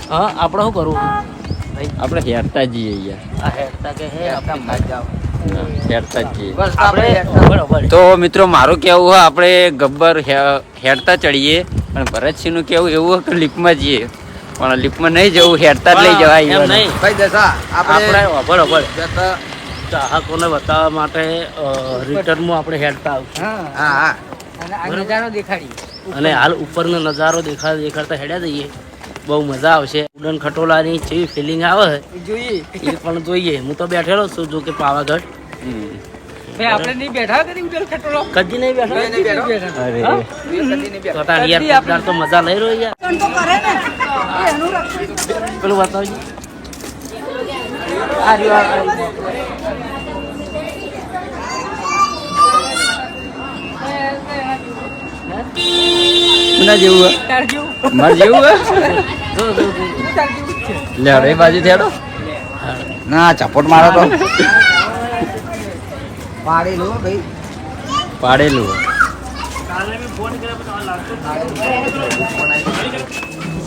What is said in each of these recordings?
હા આપણે શું કરવું આપણે હેરતા જઈએ યાર. આ હેરતા કે હે આપણે હેરતા જઈએ. આપણે તો મિત્રો મારું કેવું હોય આપણે ગબ્બર હેરતા ચડીએ અને ભરતસિંહ નું કેવું એવું હોય કે લિફ્ટમાં જઈએ પણ લિફ્ટમાં નહીં જવું હેરતા જ લઈ જવાય એમ નહીં ભાઈ દશા આપણે આપણે ખબર ચાહકોને બતાવવા માટે રિટર્નમાં આપણે હેરતા આવશું હા હા નજારો દેખાડી અને હાલ ઉપરનો નજારો દેખાડતા હેડ્યા જઈએ બહુ મજા આવશે ઉડન ખટોલાની જેવી ફિલિંગ આવે જોઈએ એ પણ જોઈએ હું તો બેઠેલો છું જો કે પાવાગઢ ભાઈ આપણે નહીં બેઠા કદી ઉડલ ખટોલો કદી નહીં બેઠા અરે તો તાર યાર તાર તો મજા લઈ રહ્યો યાર પેલું બતાવજો આ રહ્યો આ ના જેવું તાર જેવું મારે જેવું હોય જો તાર જેવું જ છે લેડો એ બાજુ થેડો ના ચપોટ મારો તો પાડેલું ભાઈ પાડેલું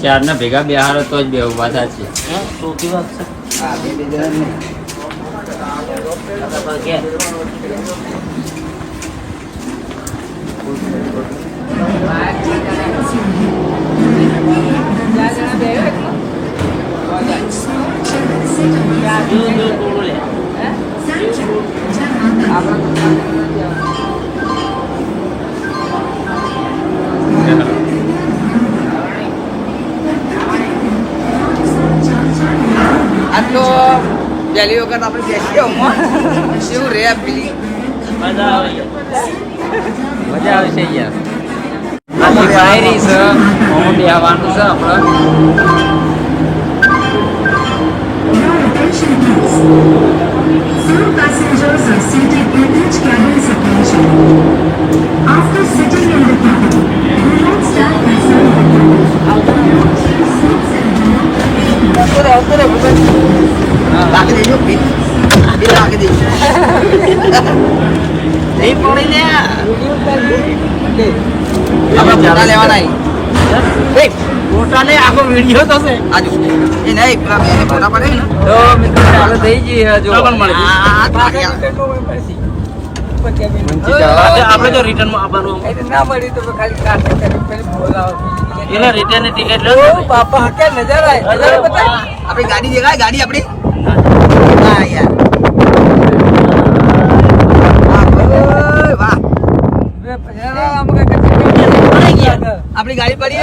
ચારના ભેગા બેહારો તો જ બે ઉભા થશે. ચોથી વાત છે હા બે જણા નહીં આ તો પહેલી વખત આપણે બેસીએ શું રે પેલી મજા આવે મજા આવશે યાર. આની બાયરી છે ઓમ બેહવાનું છે આપણે. Some passengers are seated in each cabin separation. After sitting in the cabin, do not stand inside the cabin. Keep seats and do not રાખી દેજો બિલ રાખી દેજો નહીં પડી લે આપણે ફોટા લેવાના ફોટા ને આખો વિડીયો તો છે આજુ એ નહીં પેલા બે ફોટા પડે ને તો મિત્રો ચાલુ થઈ જઈએ જો આપણે જો રિટર્ન માં આવવાનું ના મળી તો ખાલી કાટ કરી પેલી બોલાવો એટલે રિટર્ન ની ટિકિટ લો બાપા હકે નજારા નજારા બતાય આપણી ગાડી દેખાય ગાડી આપણી હા યાર વાહ આપણી ગાડી પડી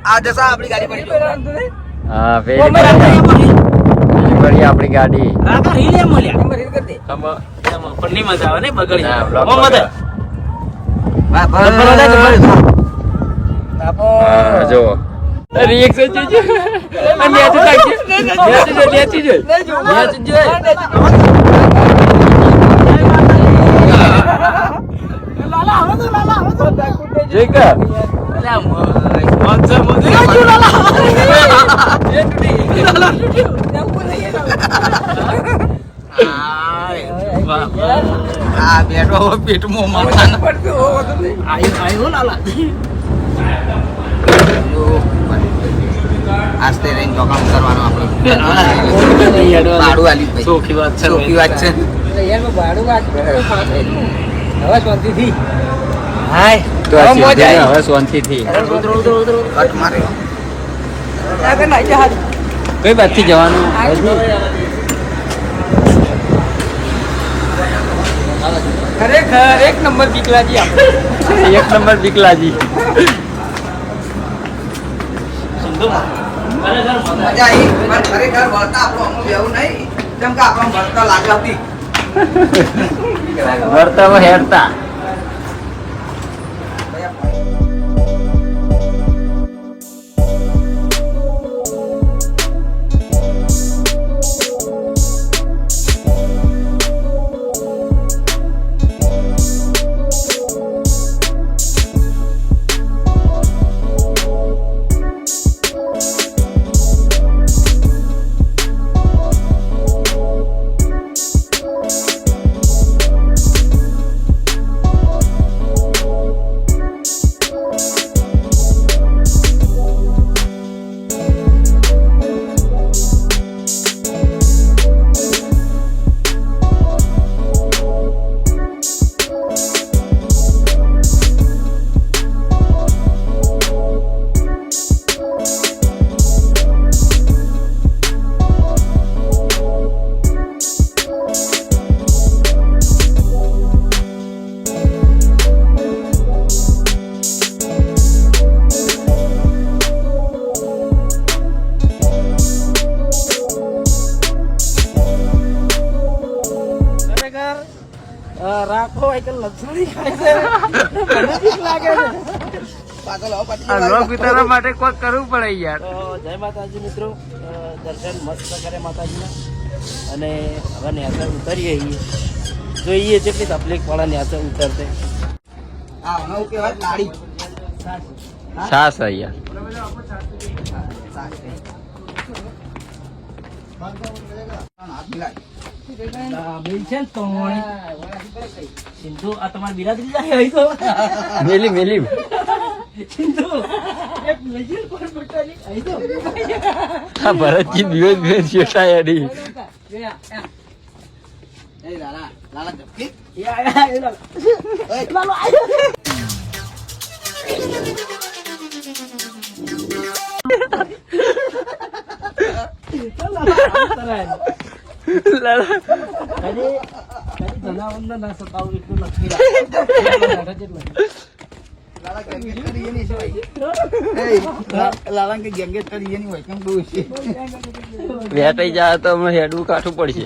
આ દશા આપણી ગાડી પડી હા પેલી પડી આપણી ગાડી. રાતા રીલ એમ મળ્યા પણ નહીં મજા આવે ને બગડી હા, બ્લોક મોં મદદ હા જો રિએક્શન જોજો મેચ નાખજો મેચ જેકા આ બેઠો પેટમાં મારવાના આયો લાલા આસ્તે રહીને જોકામ કરવાનો આપણે ભાડું આલી ભાઈ ચોખી વાત છે ચોખ્ખી વાત છે ભાડું વાત હવે શાંતિથી હાય તો આ સીધે હવે શાંતિથી કટ મારે કઈ બાજુથી જવાનું ખરેખર એક નંબર બીકલાજી આપણે એક નંબર બીકલાજી. મજા આવી પણ ખરેખર વળતા આપણો અમુક એવું નહીં કેમ કે આપણો વળતા લાગે હતી વર્તામાં હેરતા હોય કે લક્ષણી ખાય છે મને બીક લાગે છે. પાછળ આવો, પાછી આ જવાય. લોક ઉતારવા માટે કોઈ કરવું પડે યાર. તો જય માતાજી મિત્રો, દર્શન મસ્ત કરે માતાજીના. અને હવે નેચર ઉતરીએ જોઈએ જેટલી તકલીફ પડે નેચર ઉતરતે. હા, હું કહેવાય લાડી. છાસ છે યાર. હાથ મિલાય. સિંધુ આ તમારી બિરાદરી જાય અહીં તો મેલી સિંધુ એક મેજર પર બટાલી અહીં તો આ ભરતજી દિવસ જેઠા યારી. એ લાલા, લાલા ઝપકી. લાલો આયો લાલા ગેંગેટ કરી એની છે ભાઈ. લાલા કે ગેંગેટ કરી એની હોય કેમ બહુ છે. વેટાઈ જાય તો હમણાં હેડવું કાઠું પડશે.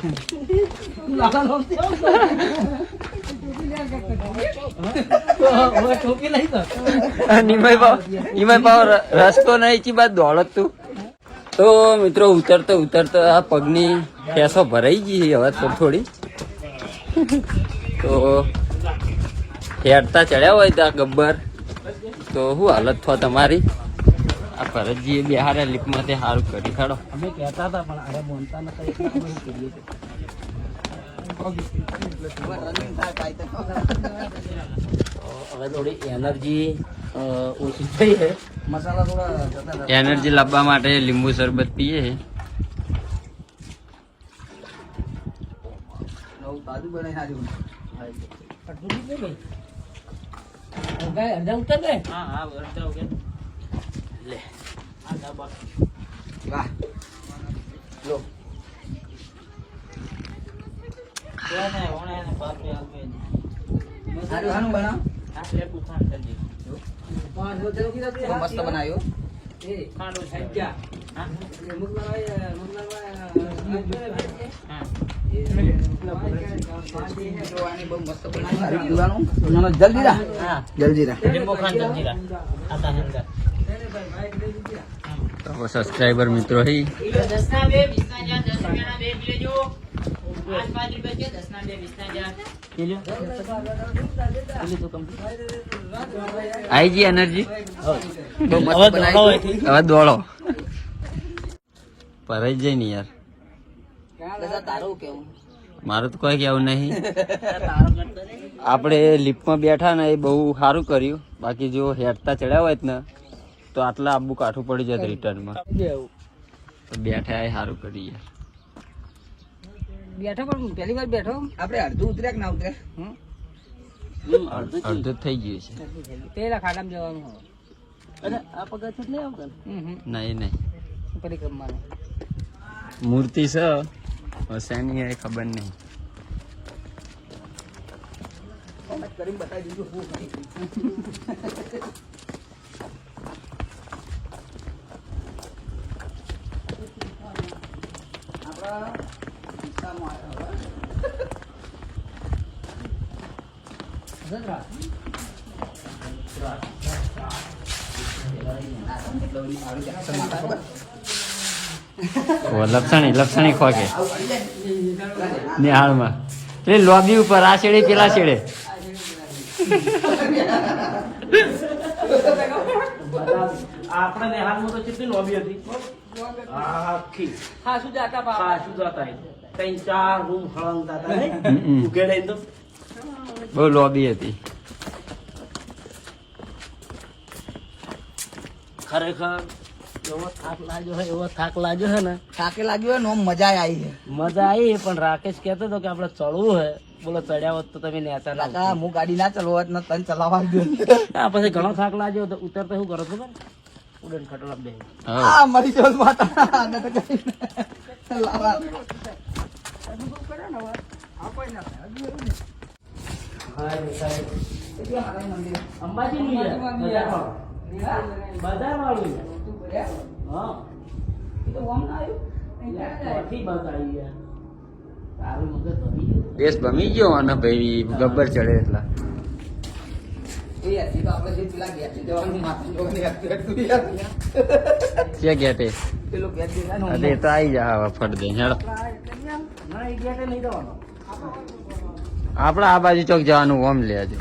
ટોપી લઈ તો નિમય ભાવ રસ્તો નહીં ચી બાદ દોડત તું. તો મિત્રો ઉતરતો આ પગની ફેસો ભરાઈ ગઈ હવે થોડી. તો હેડતા ચડ્યા હોય ત્યાં ગબ્બર તો શું હાલત થો તમારી. આ ભરતજીએ બિહારે લીપમાં તે સારું કરી ખાડો. અમે કહેતા હતા પણ અરે બોલતા નતા એટલે અમે શું કરીએ છીએ. રનિંગ થાય કાંઈ તો. હવે થોડી એનર્જી ઓછી થઈ છે. મસાલા થોડા જતા રહ્યા. એનર્જી લાવવા માટે લીંબુ શરબત પીએ. નવું તાજું બનાવી નાખ્યું. લે આ ડબ્બા વાહ. લો. સારું ખાનું બનાવ. બહુ મસ્ત બનાવ્યો. જોવાની બહુ મસ્ત બનાવ્યું. સારું પીવાનું. નાનો જલજીરા. જલજીરા. તો સબસ્ક્રાઈબર મિત્રો હી આઈ ગઈ એનર્જી. બહુ મસ્ત બનાવ્યું. હવે દોડો ભરાઈ જાય ને યાર. દાદા તારું કેવું? મારું તો કોઈ કેવું નહીં. આપણે લિફ્ટમાં બેઠા ને એ બહુ સારું કર્યું. બાકી જો હેડતા ચડ્યા હોય ને તો આટલા આબુ કાઠું પડી જાય રિટર્નમાં. તો બેઠા એ સારું કરી યાર. બેઠો પણ પહેલી વાર બેઠો આપણે અડધું ઉતર્યા કે ના ઉતર્યા? અડધું જ થઈ ગયું છે. પેલા ખાડામાં જવાનું હોય. અરે આ પગથિયું નહીં આવતા નહીં પરિક્રમાનું મૂર્તિ છે શેની એ ખબર નહીં. કરીને બતાવી દીધું શું કરી. આપણા કિસ્સામાં આવ્યા લક્ષણી ખોકે નિહાળમાં એટલે લોબી ઉપર આ છેડે પેલા છેડે. આપણે નેહાલમાં તો કેટલી લોબી હતી આખી હા શું જાતા બાપા સાચું જતા 3-4 રૂમ હળંગતા હતા ને હમ. ઉકેડાઈ તો બહુ લોબી હતી. ખરેખર એવો થાક લાગ્યો છે ને થાકે લાગ્યો હોય ને આમ મજા આવી છે. મજા આવી. પણ રાકેશ કહેતો હતો કે આપણે ચડવું હે. બોલો ચડ્યા હોત તો તમે નેતા ના કાકા હું ગાડી ના ચલાવવા જ ન તને ચલાવવા દે. આ પછી ઘણો થાક લાગ્યો તો ઉતરતા શું કરો ખબર ઉડન ખટોલા બે હા. આ મરી જવું માતા આને તો કઈ લાવા. અંબાજી નું બજાર વાળું હા બસ આવી ગયા તારું મગજ ભમી ગયું. દેશ ભમી ગયો અને ભાઈ ગબ્બર ચડે એટલા એ હતી તો આપણે જે પેલા ગયા જવાનું માથું જોઈને હતું યાર. ક્યાં ગયા તે પેલો ગયા દેવાનો અરે એ તો આવી જા હવે ફટ દે હેડો ના એ ગયા કે નહીં જવાનો. આપણે આ બાજુ ચોક જવાનું ઓમ લે હજુ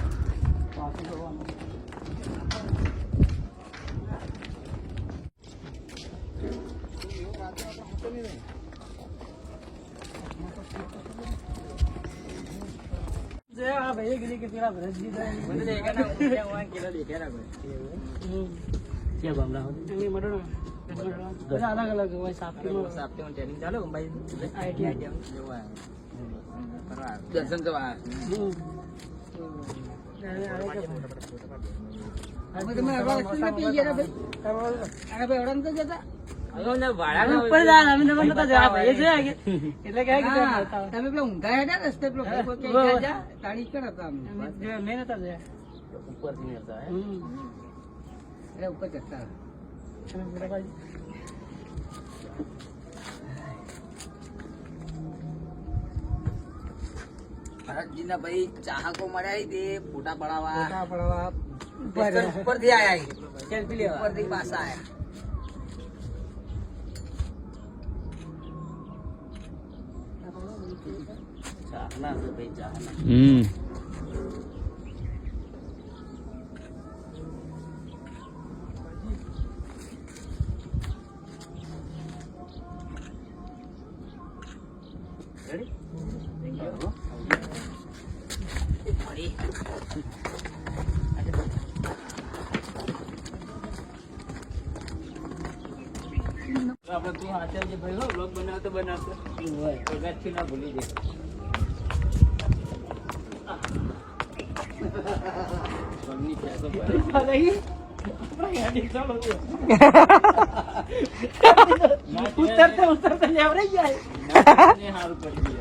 દર્શન કરવા તમે પેલા ઊંઘા હેડા રસ્તે પેલો તાળી કર હતા ઉપરથી નેતા હે. એટલે ઉપર જતા ભરતજીના ભાઈ ચાહકો મળ્યા તે ફોટા પડાવવા ઉપરથી આયા સેલ્ફી લેવા ઉપરથી પાછા આયા ચાહના છે ભાઈ ચાહના. Ready? આપણે તું આચાર્ય ભાઈ હો બ્લોગ બનાવતો પગારથી ના ભૂલી પગની ખેંચો ઉતરતા લેવરાઈ જાય. સારું પડી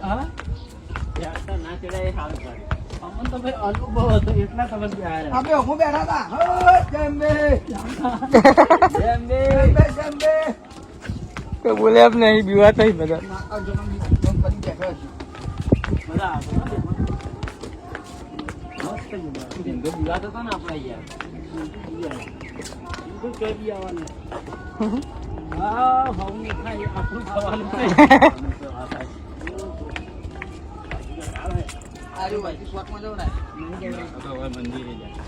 ગયા ના ચડાય સારું પડે અમને તો ભાઈ અનુભવ હતો એટલા ખબર કે આ રહ્યા. આપણે હું બેઠા હતા જંબે જંબે તો બોલે આપ નહીં બીવા થઈ બધા માતા જન્મ કરી બેઠો છે મજા આવે. મસ્ત મજા. ધંધો દિવાતો હતો ને આપણા યાર બિલકુલ કઈ બી આવવાનું. હા ભાવને ખાય આપણું ખાવાનું નહીં. આરે ભાઈ શોર્ટમાં જવું ને હવે મંદિરે જાય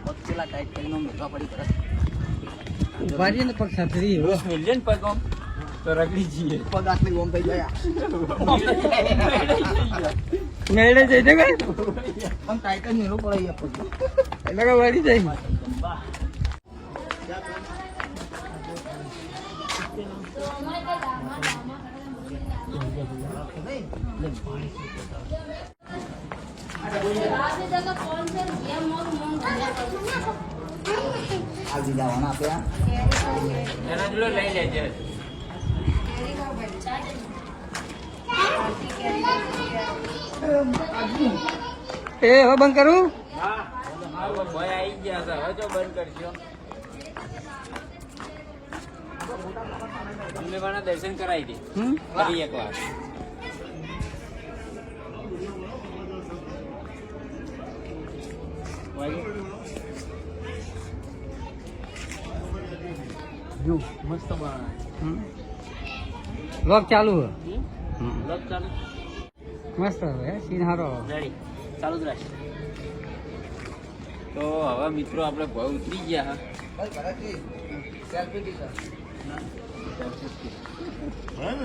પગ પેલા ટાઈટ કરીને મોઢા પડી કરે ઉભા રહીએ ને પગ સાથરી મિલિયન પગ આમ તો રગડી જઈએ પગ આટલી ઓમ થઈ ગયા મેળે જઈ જગે આમ ટાઈટ જ મેળવું પડે યાર પગ એટલે કે વળી જાય આવી જવાના આપ્યા એના જોડે લઈ લેજે એ હવે બંધ કરું ભાઈ આવી ગયા છે હવે જો બંધ કરજો અમને મારા દર્શન કરાવી દે ફરી એક વાર જો મસ્ત બનાવે. વ્લોગ ચાલુ હે લોક ચાલુ. મસ્ત હવે સીન હારો રેડી ચાલુ જ રાખ. તો હવે મિત્રો આપણે ભાવ ઉતરી ગયા સેલ્ફી ટીચર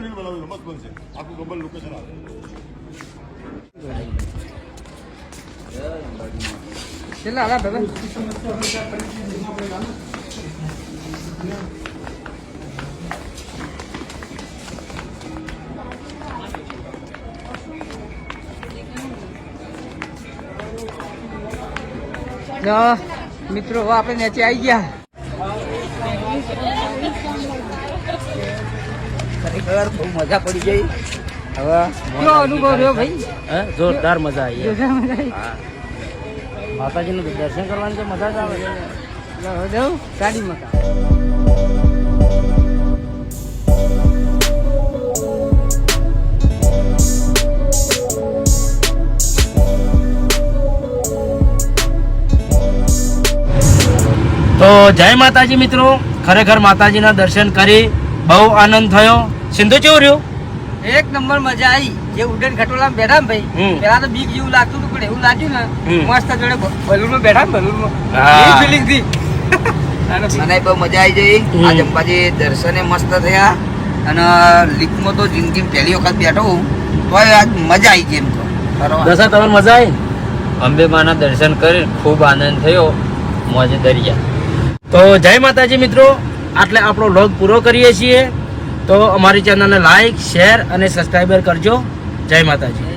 રીલ બનાવી મસ્ત બનશે આખું ગ્લોબલ લોકેશન આવે કેટલા હાલા ભગવાન મિત્રો હવે આપણે નીચે આવી ગયા ખરેખર બહુ મજા પડી ગઈ હવે કેવો અનુભવ રહ્યો ભાઈ હે જોરદાર મજા આવી. જોરદાર મજા આવી. હા માતાજીનું દર્શન કરવાની તો મજા જ આવે છે. જાઉં ગાડીમાં તો જય માતાજી મિત્રો, ખરેખર માતાજીના દર્શન કરી બહુ આનંદ થયો. સિંધુ કેવું રહ્યું? એક નંબર મજા આવી. જે ઉડન ખટોલા બેઠા ને ભાઈ, પેલા તો બીક જેવું લાગતું હતું, પણ એવું લાગ્યું ને મસ્ત જોડે બલૂનમાં બેઠા ને બલૂનમાં ફિલિંગ થી અને બહુ મજા આવી જઈ. આ અંબાજી દર્શને મસ્ત થયા અને લીફમાં તો જિંદગી પહેલી વખત બેઠો હું તો આજ મજા આવી ગઈ. એમ તો દશા તમારે મજા આવી? અંબે માના દર્શન કરી ખૂબ આનંદ થયો. મોજે દરિયા. તો જય માતાજી મિત્રો, આટલે આપણો વ્લોગ પૂરો કરીએ છીએ. તો અમારી ચેનલને લાઈક, શેર અને સબસ્ક્રાઈબર કરજો. જય માતાજી.